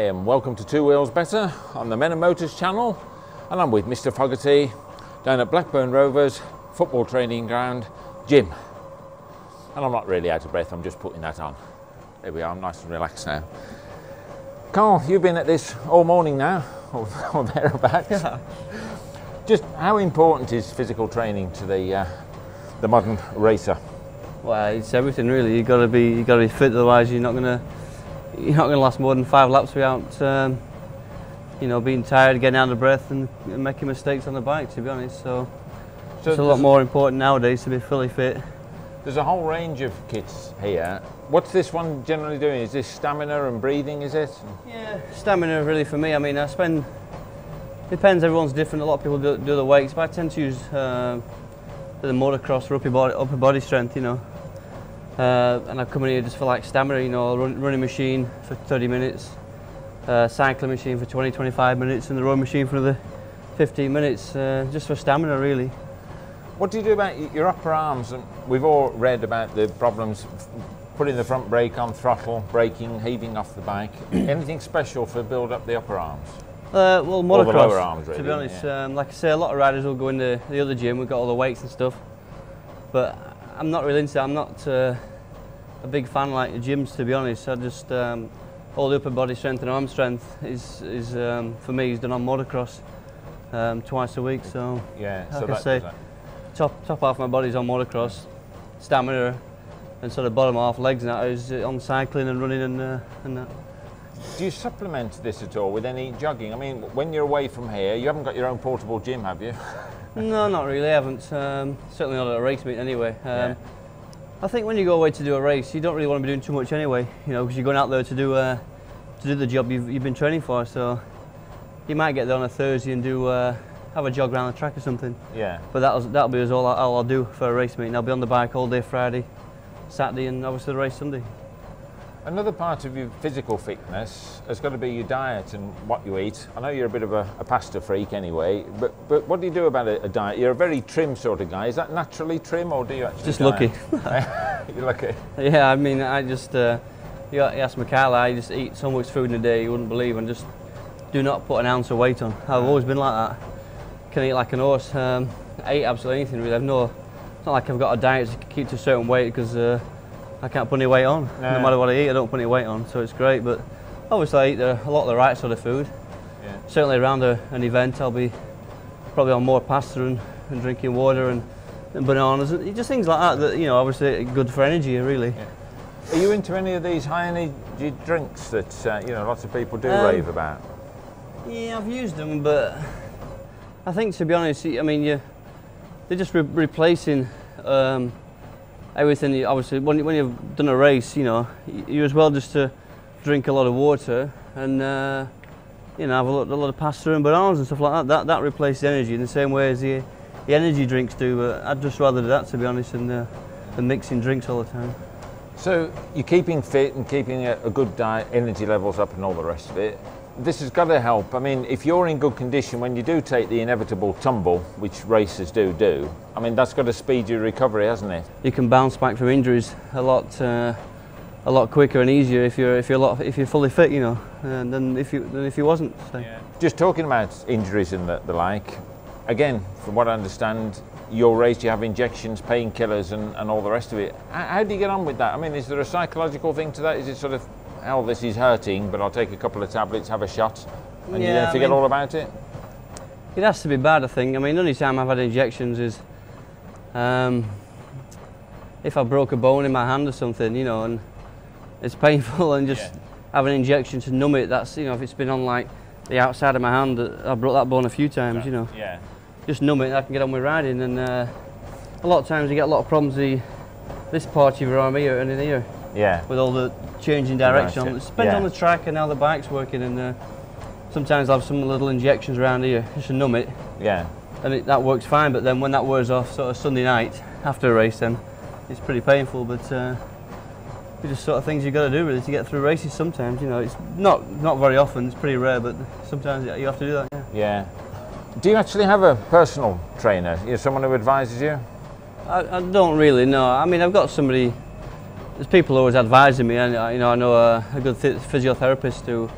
and welcome to Two Wheels Better on the Men and Motors channel, and I'm with Mr. Fogerty down at Blackburn Rovers football training ground gym. And I'm not really out of breath, I'm just putting that on. There we are, I'm nice and relaxed now. Carl, you've been at this all morning now, or thereabouts. Yeah. Just how important is physical training to the modern racer? Well, it's everything really. You got to be fit, otherwise you're not gonna last more than 5 laps without being tired, getting out of breath, and making mistakes on the bike. To be honest, so it's a lot more important nowadays to be fully fit. There's a whole range of kits here. What's this one generally doing? Is this stamina and breathing, is it? Yeah, stamina really for me. I mean, depends, everyone's different. A lot of people do the weights, but I tend to use the motocross for upper body strength, and I come in here just for like stamina, running machine for 30 minutes, cycling machine for 20-25 minutes, and the rowing machine for another 15 minutes, just for stamina really. What do you do about your upper arms? And we've all read about the problems putting the front brake on throttle, braking, heaving off the bike. Anything special for build up the upper arms? Well, motocross, or the lower arms, really, to be honest. Yeah. Like I say, a lot of riders will go in the other gym. We've got all the weights and stuff, but I'm not really into that. I'm not a big fan like the gyms, to be honest. I just all the upper body strength and arm strength is for me is done on motocross twice a week. So yeah, like I say, top half of my body's on motocross, stamina, and sort of bottom half, legs and that, is on cycling and running and that. Do you supplement this at all with any jogging? I mean, when you're away from here, you haven't got your own portable gym, have you? No, not really. I haven't. Certainly not at a race meet anyway. Yeah. I think when you go away to do a race, you don't really want to be doing too much anyway, because you're going out there to do the job you've been training for. So you might get there on a Thursday and have a jog around the track or something. Yeah. But that'll be all I'll do for a race meet. And I'll be on the bike all day Friday, Saturday, and obviously the race Sunday. Another part of your physical fitness has got to be your diet and what you eat. I know you're a bit of a pasta freak anyway, but what do you do about a diet? You're a very trim sort of guy. Is that naturally trim, or do you actually just diet? lucky? You're lucky. Yeah, I mean, I just you ask Michaela, I just eat so much food in a day you wouldn't believe, and just do not put an ounce of weight on. I've always been like that. Can eat like an horse. I eat absolutely anything really. It's not like I've got a diet to keep to a certain weight, because I can't put any weight on. No matter what I eat, I don't put any weight on, so it's great. But obviously I eat a lot of the right sort of food. Yeah. Certainly around an event I'll be probably on more pasta and drinking water and bananas, and just things like that obviously good for energy really. Yeah. Are you into any of these high energy drinks that lots of people do rave about? Yeah, I've used them, but I think, to be honest, I mean they're just replacing everything. Obviously, when you've done a race, you as well just to drink a lot of water and have a lot of pasta and bananas and stuff like that. That replaces energy in the same way as the energy drinks do. But I'd just rather do that, to be honest, than mixing drinks all the time. So you're keeping fit and keeping a good diet, energy levels up, and all the rest of it. This has got to help. I mean, if you're in good condition, when you do take the inevitable tumble, which racers do, I mean, that's got to speed your recovery, hasn't it? You can bounce back from injuries a lot quicker and easier if you're fully fit, than if you wasn't. So. Yeah. Just talking about injuries and the like, again, from what I understand, your race, you have injections, painkillers, and all the rest of it. How do you get on with that? I mean, is there a psychological thing to that? Is it sort of, hell, this is hurting, but I'll take a couple of tablets, have a shot, and you then forget all about it? It has to be bad, I think. I mean, the only time I've had injections is if I broke a bone in my hand or something, and it's painful, and just have an injection to numb it. That's, if it's been on like the outside of my hand, I broke that bone a few times, Yeah. Just numb it, I can get on with riding, and a lot of times you get a lot of problems this part of your arm here and in here. Yeah. With all the changing direction. It depends on the track and how the bike's working, and sometimes I'll have some little injections around here just to numb it. Yeah. And that works fine, but then when that wears off sort of Sunday night after a race, then it's pretty painful, but it's just sort of things you've got to do really to get through races sometimes, It's not very often, it's pretty rare, but sometimes you have to do that, Yeah. Do you actually have a personal trainer? Someone who advises you? I don't really, no. I mean, I've got somebody. There's people always advising me, and I know a good physiotherapist who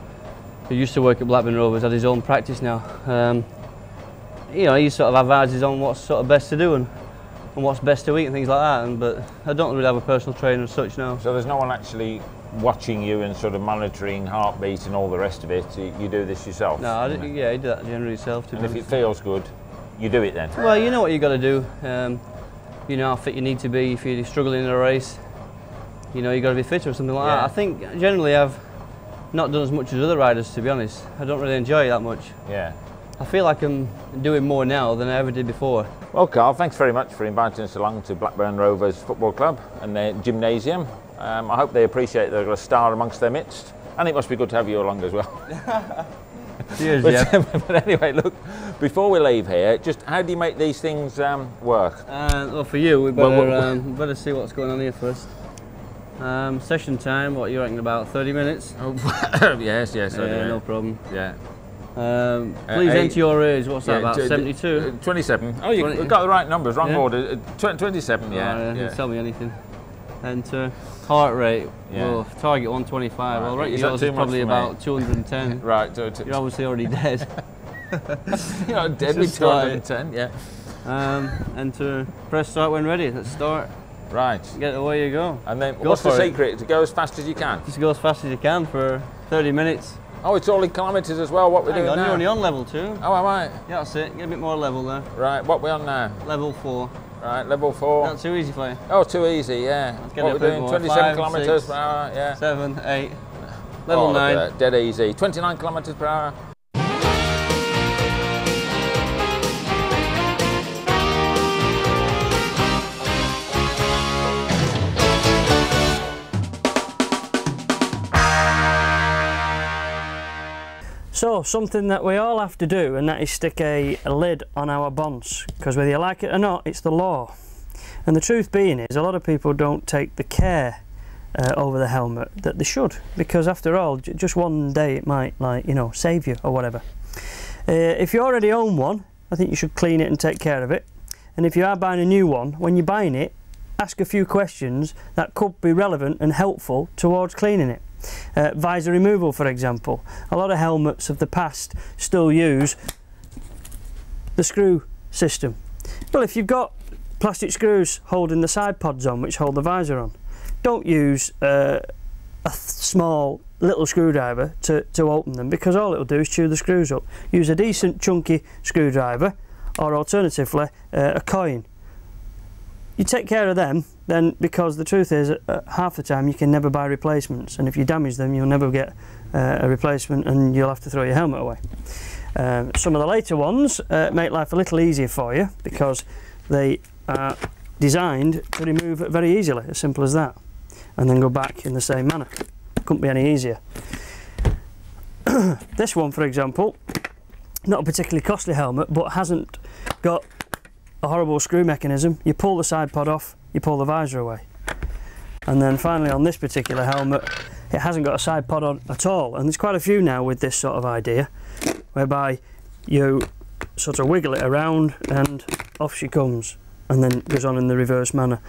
who used to work at Blackburn Rovers, had his own practice now. You know, he sort of advises on what's sort of best to do and what's best to eat and things like that. But I don't really have a personal trainer as such now. So there's no one actually watching you and sort of monitoring heartbeat and all the rest of it? You do this yourself? No, yeah, I do that generally yourself. And if it feels good, you do it then? Well, you know what you've got to do. You know how fit you need to be if you're struggling in a race. You know, you've got to be fitter or something like that. I think generally I've not done as much as other riders, to be honest. I don't really enjoy it that much. Yeah. I feel like I'm doing more now than I ever did before. Well, Carl, thanks very much for inviting us along to Blackburn Rovers Football Club and their gymnasium. I hope they appreciate they've got a star amongst their midst, and it must be good to have you along as well. Cheers, but anyway, look, before we leave here, just how do you make these things work? Well, for you, we better, better see what's going on here first. Session time, what you reckon, about 30 minutes? Oh, yes, yeah, no problem. Yeah. Please enter your age. What's that, about 72? 27. Oh, you've got the right numbers, wrong order. 27, yeah. You tell me anything. Enter. Heart rate, well, target 125. Right. Well, right, yours is probably about 210. Right. You're obviously already dead. You're not dead with 210, yeah. Enter. Press start when ready. Let's start. Right. Get away you go. And then what's the secret? To go as fast as you can? Just go as fast as you can for 30 minutes. Oh, it's all in kilometres as well, what we're doing now? You're only on level 2. Oh, am I? Yeah, that's it. Get a bit more level there. Right, what are we on now? Level 4. Right, level 4. Not too easy for you. Oh, too easy, yeah. Let's get what it we're doing, more. 27 5, kilometres 6, per hour, yeah. 7, 8. Level 9. Dead easy. 29 kilometres per hour. So, something that we all have to do, and that is stick a lid on our bonds, because whether you like it or not, it's the law. And the truth being is, a lot of people don't take the care over the helmet that they should, because after all, just one day it might, like, you know, save you or whatever. If you already own one, I think you should clean it and take care of it. And if you are buying a new one, when you're buying it, ask a few questions that could be relevant and helpful towards cleaning it. Visor removal, for example. A lot of helmets of the past still use the screw system. Well, if you've got plastic screws holding the side pods on, which hold the visor on, don't use a small little screwdriver to open them, because all it'll do is chew the screws up. Use a decent chunky screwdriver, or alternatively a coin. You take care of them then, because the truth is half the time you can never buy replacements, and if you damage them you'll never get a replacement and you'll have to throw your helmet away. Some of the later ones make life a little easier for you, because they are designed to remove it very easily, as simple as that, and then go back in the same manner. Couldn't be any easier. This one, for example, not a particularly costly helmet, but hasn't got a horrible screw mechanism. You pull the side pod off, you pull the visor away. And then finally on this particular helmet, it hasn't got a side pod on at all, and there's quite a few now with this sort of idea, whereby you sort of wiggle it around and off she comes, and then goes on in the reverse manner.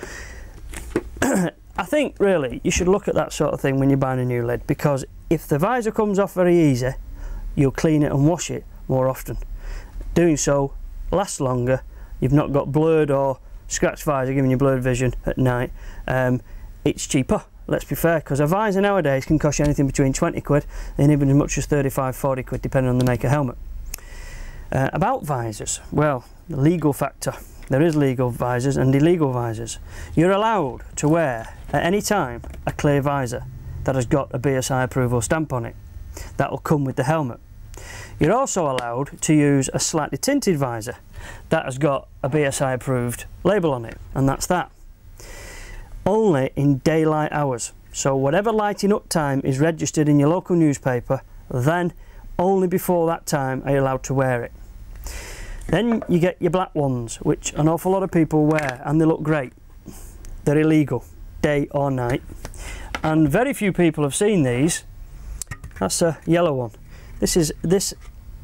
I think really you should look at that sort of thing when you're buying a new lid, because if the visor comes off very easy, you'll clean it and wash it more often. Doing so lasts longer. You've not got blurred or scratched visor giving you blurred vision at night. It's cheaper, let's be fair, because a visor nowadays can cost you anything between 20 quid and even as much as 35, 40 quid depending on the make of helmet. About visors, well, the legal factor. There is legal visors and illegal visors. You're allowed to wear at any time a clear visor that has got a BSI approval stamp on it. That will come with the helmet. You're also allowed to use a slightly tinted visor that has got a BSI approved label on it, and that's that. Only in daylight hours. So whatever lighting up time is registered in your local newspaper, then only before that time are you allowed to wear it. Then you get your black ones, which an awful lot of people wear, and they look great. They're illegal, day or night. And very few people have seen these. That's a yellow one. This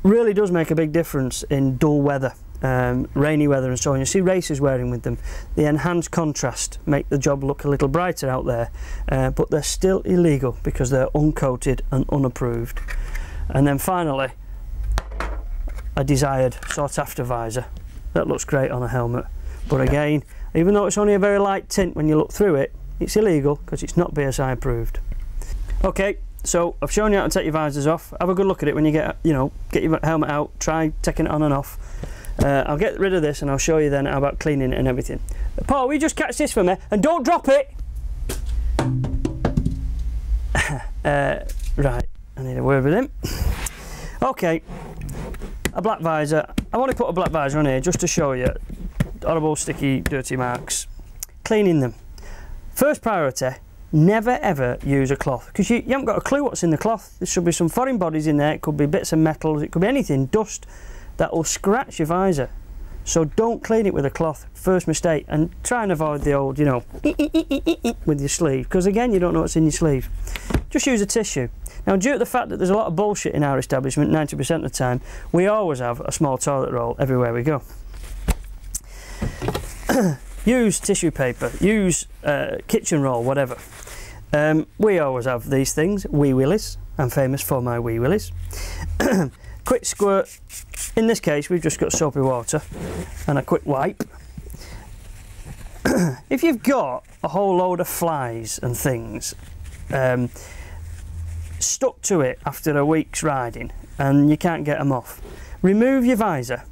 really does make a big difference in dull weather, rainy weather and so on. You see racers wearing with them. The enhanced contrast make the job look a little brighter out there, but they're still illegal because they're uncoated and unapproved. And then finally, a desired sought after visor. That looks great on a helmet, but again, even though it's only a very light tint when you look through it, it's illegal because it's not BSI approved. Okay, so I've shown you how to take your visors off. Have a good look at it when you get your helmet out. Try taking it on and off. I'll get rid of this and I'll show you then about cleaning it and everything. Paul, will you just catch this for me and don't drop it? Right, I need a word with him. Okay, a black visor. I want to put a black visor on here just to show you horrible sticky dirty marks. Cleaning them. First priority, never ever use a cloth, because you haven't got a clue what's in the cloth. There should be some foreign bodies in there, it could be bits of metals, it could be anything, dust, that will scratch your visor. So don't clean it with a cloth, first mistake, and try and avoid the old, you know, with your sleeve, because again, you don't know what's in your sleeve. Just use a tissue. Now, due to the fact that there's a lot of bullshit in our establishment, 90% of the time, we always have a small toilet roll everywhere we go. Use tissue paper, use kitchen roll, whatever. We always have these things, wee willies. I'm famous for my wee willies. Quick squirt. In this case, we've just got soapy water and a quick wipe. If you've got a whole load of flies and things stuck to it after a week's riding and you can't get them off, remove your visor,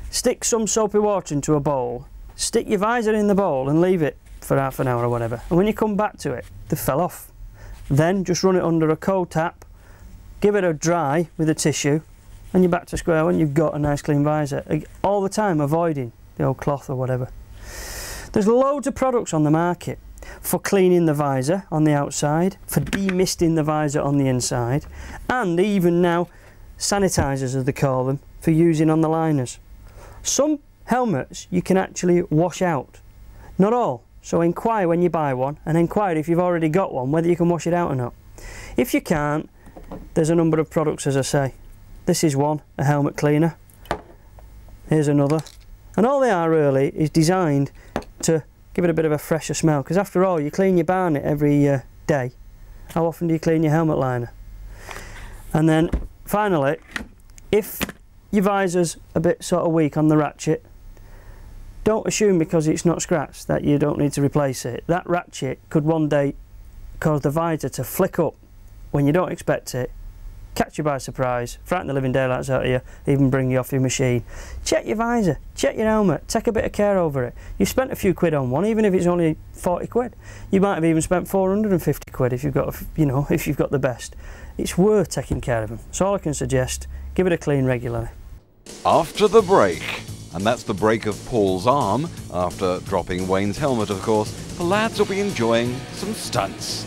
stick some soapy water into a bowl, stick your visor in the bowl and leave it for half an hour or whatever, and when you come back to it, they fell off. Then just run it under a cold tap, give it a dry with a tissue, and you're back to square one. You've got a nice clean visor. All the time avoiding the old cloth or whatever. There's loads of products on the market for cleaning the visor on the outside, for demisting the visor on the inside, and even now sanitizers, as they call them, for using on the liners. Some helmets you can actually wash out, not all, so inquire when you buy one, and inquire if you've already got one whether you can wash it out or not. If you can't, there's a number of products, as I say. This is one, a helmet cleaner. Here's another, and all they are really is designed to give it a bit of a fresher smell, because after all, you clean your barnet every day. How often do you clean your helmet liner? And then finally, if your visor's a bit sort of weak on the ratchet, don't assume because it's not scratched that you don't need to replace it. That ratchet could one day cause the visor to flick up when you don't expect it, catch you by surprise, frighten the living daylights out of you, even bring you off your machine. Check your visor, check your helmet, take a bit of care over it. You've spent a few quid on one, even if it's only 40 quid. You might have even spent 450 quid if you've got, if you've got the best. It's worth taking care of them. So all I can suggest, give it a clean regularly. After the break, and that's the break of Paul's arm, after dropping Wayne's helmet of course, the lads will be enjoying some stunts.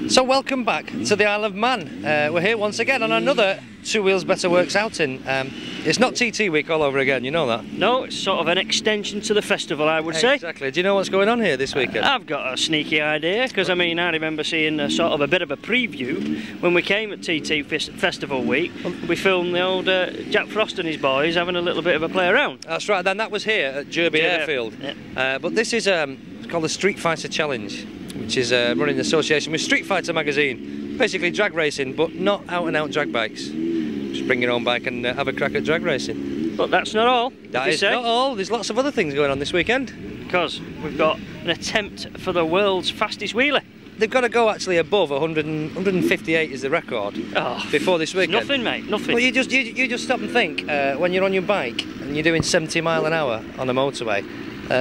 So welcome back to the Isle of Man. We're here once again on another Two Wheels Better Works outing. It's not TT week all over again, you know that? No, it's sort of an extension to the festival, I would say. Exactly. Do you know what's going on here this weekend? I've got a sneaky idea, because I mean, I remember seeing a sort of a bit of a preview when we came at TT Festival Week. We filmed the old Jack Frost and his boys having a little bit of a play around. That's right, then that was here at Derby Airfield. Yeah. But this is called the Streetfighter Challenge, which is run in association with Streetfighter Magazine. Basically drag racing, but not out and out drag bikes. Just bring your own bike and have a crack at drag racing. But that's not all. That is not all. There's lots of other things going on this weekend. Because we've got an attempt for the world's fastest wheelie. They've got to go actually above 158 is the record before this weekend. Nothing, mate, nothing. Well, you just stop and think when you're on your bike and you're doing 70 mile an hour on a motorway.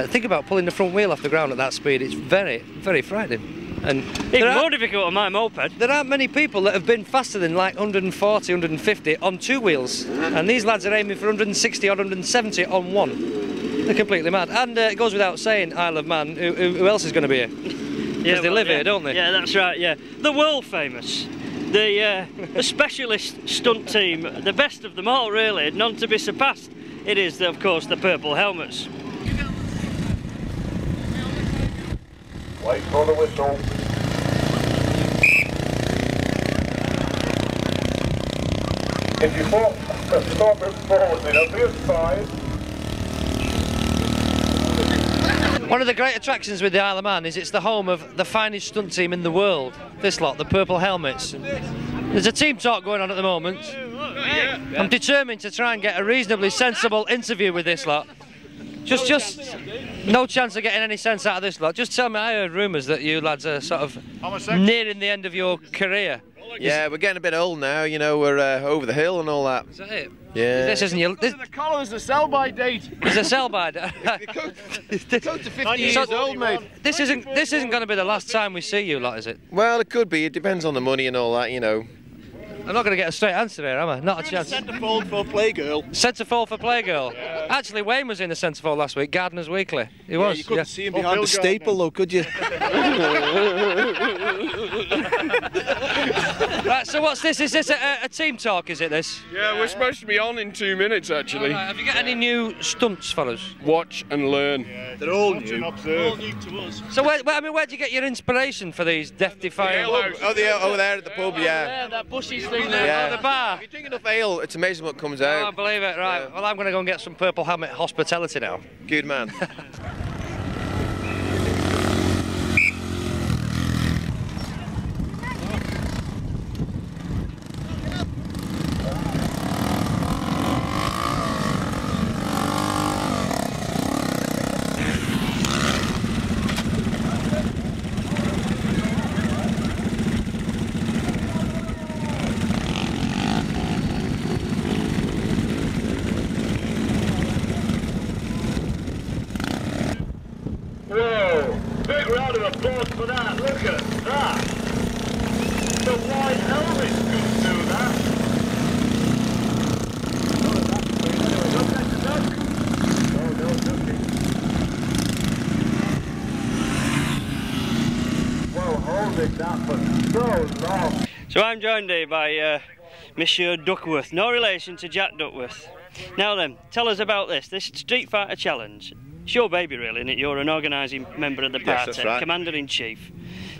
Think about pulling the front wheel off the ground at that speed. It's very, very frightening. And even more difficult on my moped. There aren't many people that have been faster than like 140, 150 on two wheels. And these lads are aiming for 160 or 170 on one. They're completely mad. And it goes without saying, Isle of Man, who else is going to be here? Because they live here, don't they? Yeah, that's right, yeah. The world famous. The specialist stunt team, the best of them all really, none to be surpassed. It is, of course, the purple helmets. Wait for the whistle. If you stop moving forward, then it'll be at 5. One of the great attractions with the Isle of Man is it's the home of the finest stunt team in the world. This lot, the Purple Helmets. There's a team talk going on at the moment. I'm determined to try and get a reasonably sensible interview with this lot. Just no chance of getting any sense out of this lot. Just tell me, I heard rumours that you lads are sort of nearing the end of your career. Yeah, we're getting a bit old now, you know, we're over the hill and all that. Is that it? Yeah. This isn't your... The collar's the sell-by date. It's a sell-by date. It's to 50 years old, mate. This isn't going to be the last time we see you lot, is it? Well, it could be. It depends on the money and all that, you know. I'm not going to get a straight answer here, am I? Not a chance. Centrefold for Playgirl. Centrefold for Playgirl. Yeah. Actually, Wayne was in the centrefold last week, Gardener's Weekly. He was. You couldn't see him behind the staple, though, could you? Right, so what's this? Is this a team talk, is it, this? Yeah, we're supposed to be on in 2 minutes, actually. Right, have you got any new stunts for us? Watch and learn. Yeah, they're all new. All new to us. So, where do you get your inspiration for these death-defying... Oh, over there at the pub, yeah. Yeah, that bushes thing there. Yeah. Oh, the bar. If you drink enough ale, it's amazing what comes Oh, out. I believe it, right. Yeah. Well, I'm going to go and get some Purple Helmet hospitality now. Good man. Whoa! Big round of applause for that. Look at that. The white helmet couldn't do that. Whoa, holding that for so long. So I'm joined here by Monsieur Duckworth, no relation to Jack Duckworth. Now then, tell us about this Streetfighter Challenge. It's your baby really, isn't it? You're an organising member of the party, Yes, that's right. Commander-in-Chief.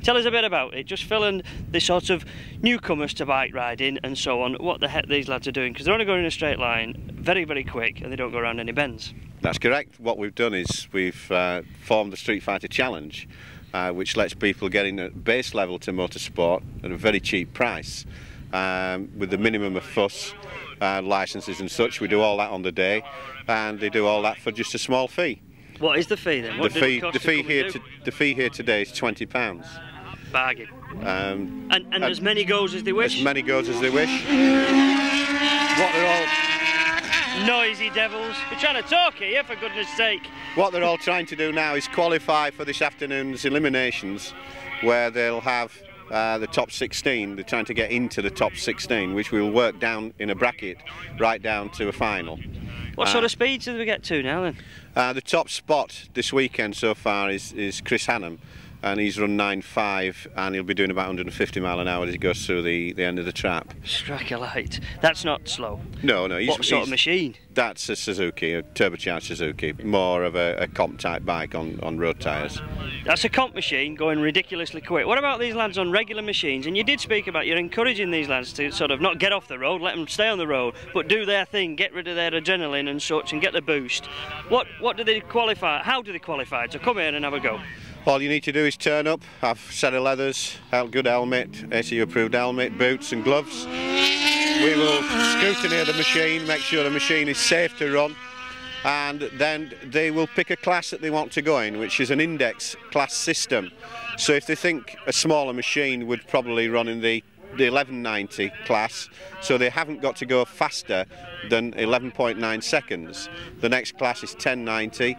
Tell us a bit about it, just fill in the sort of newcomers to bike riding and so on, what the heck these lads are doing, because they're only going in a straight line, very, very quick, and they don't go around any bends. That's correct. What we've done is we've formed the Streetfighter Challenge, which lets people get in at base level to motorsport at a very cheap price, with the minimum of fuss, licences and such. We do all that on the day, and they do all that for just a small fee. What is the fee then? What The fee here today is £20. Bargain. And as many goes as they wish? As many goes as they wish. What they're all noisy devils. We're trying to talk here, for goodness sake. What they're all trying to do now is qualify for this afternoon's eliminations, where they'll have the top 16. They're trying to get into the top 16, which we'll work down in a bracket right down to a final. What sort of speeds do we get to now then? The top spot this weekend so far is Chris Hannam, and he's run 9.5, and he'll be doing about 150 mile an hour as he goes through the end of the trap. Strike a light. That's not slow. No, What sort of machine? That's a Suzuki, a turbocharged Suzuki, more of a comp type bike on road tyres. That's a comp machine going ridiculously quick. What about these lads on regular machines? And you did speak about you're encouraging these lads to sort of not get off the road, let them stay on the road, but do their thing, get rid of their adrenaline and such, and get the boost. What do they qualify? How do they qualify to come here and have a go? All you need to do is turn up, have a set of leathers, good helmet, ACU approved helmet, boots and gloves. We will scrutiny the machine, make sure the machine is safe to run, and then they will pick a class that they want to go in, which is an index class system. So if they think a smaller machine would probably run in the 1190 class, so they haven't got to go faster than 11.9 seconds. The next class is 1090,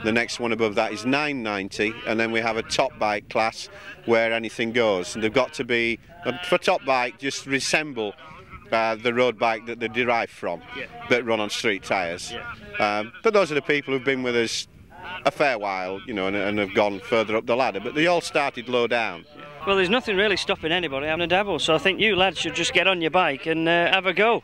the next one above that is 990, and then we have a top bike class where anything goes. And they've got to be, for top bike, just resemble the road bike that they derive from, that run on street tyres. But those are the people who've been with us a fair while, you know, and have gone further up the ladder, but they all started low down. Well, there's nothing really stopping anybody having a dabble, so I think you lads should just get on your bike and have a go.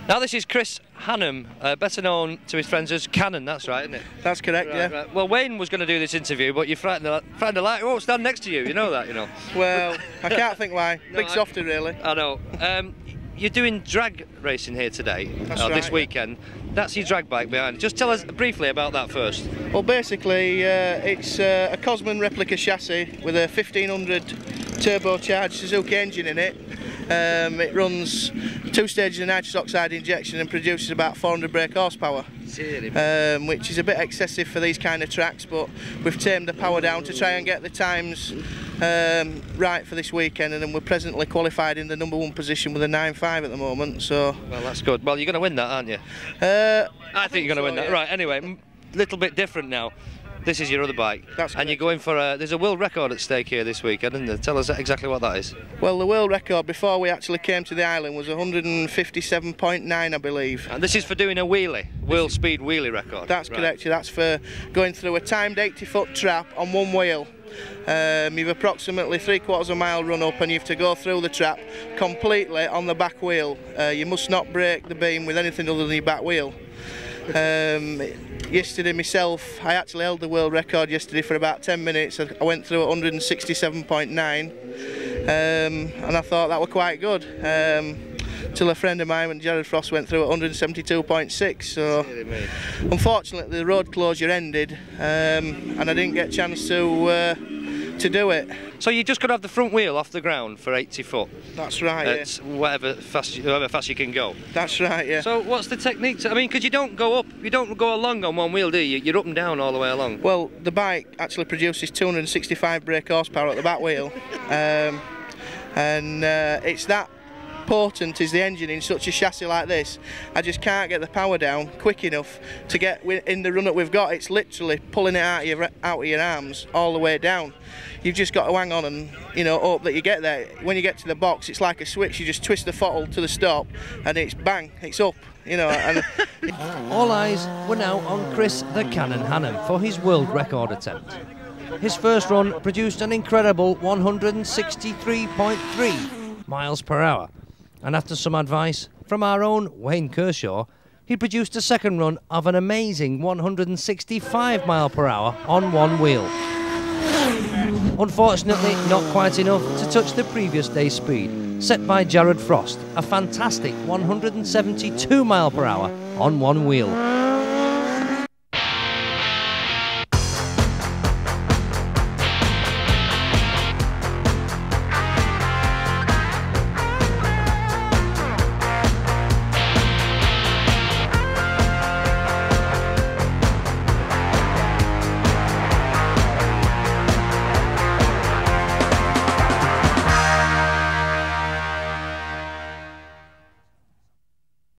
Now this is Chris Hannum, better known to his friends as Cannon, that's right, isn't it? That's correct, Right, yeah. right. Well, Wayne was going to do this interview, but you frightened the light. He won't stand next to you, you know that, you know. Well, I can't think why. No, Big softy, really. I know. You're doing drag racing here today, That's this right, weekend. That's your drag bike behind. Just tell us briefly about that first. Well, basically, it's a Cosman replica chassis with a 1500 turbocharged Suzuki engine in it. It runs 2 stages of nitrous oxide injection and produces about 400 brake horsepower, which is a bit excessive for these kind of tracks, but we've tamed the power down to try and get the times right for this weekend, and then we're presently qualified in the #1 position with a 9.5 at the moment. So, well, that's good. Well, you're going to win that, aren't you? I think you're going to win that. Yeah. Right. Anyway, little bit different now. This is your other bike, That's and you're going for there's a world record at stake here this weekend, isn't there? Tell us exactly what that is. well, the world record before we actually came to the island was 157.9, I believe. And this is for doing a wheelie, world speed wheelie record. That's right. correct. That's for going through a timed 80-foot trap on one wheel. You've approximately 3/4 mile run up, and you have to go through the trap completely on the back wheel. You must not break the beam with anything other than your back wheel. Yesterday myself, I actually held the world record yesterday for about 10 minutes. I went through at 167.9, and I thought that were quite good. Till a friend of mine, Jared Frost, went through at 172.6. So unfortunately the road closure ended, and I didn't get a chance to do it. So you just got to have the front wheel off the ground for 80 foot. That's right. It's however fast you can go. That's right. Yeah. So what's the technique? I mean, because you don't go along on one wheel, do you? You're up and down all the way along. Well, the bike actually produces 265 brake horsepower at the back wheel, and it's that potent is the engine in such a chassis like this. I just can't get the power down quick enough to get in the run that we've got. It's literally pulling it out of your arms all the way down. You've just got to hang on and, you know, hope that you get there. When you get to the box, it's like a switch. You just twist the throttle to the stop, and it's bang, it's up. You know. And all eyes were now on Chris the Cannon Hannum for his world record attempt. His first run produced an incredible 163.3 miles per hour. And after some advice from our own Wayne Kershaw, he produced a second run of an amazing 165 mile per hour on one wheel. Unfortunately, not quite enough to touch the previous day's speed, set by Jared Frost, a fantastic 172 mile per hour on one wheel.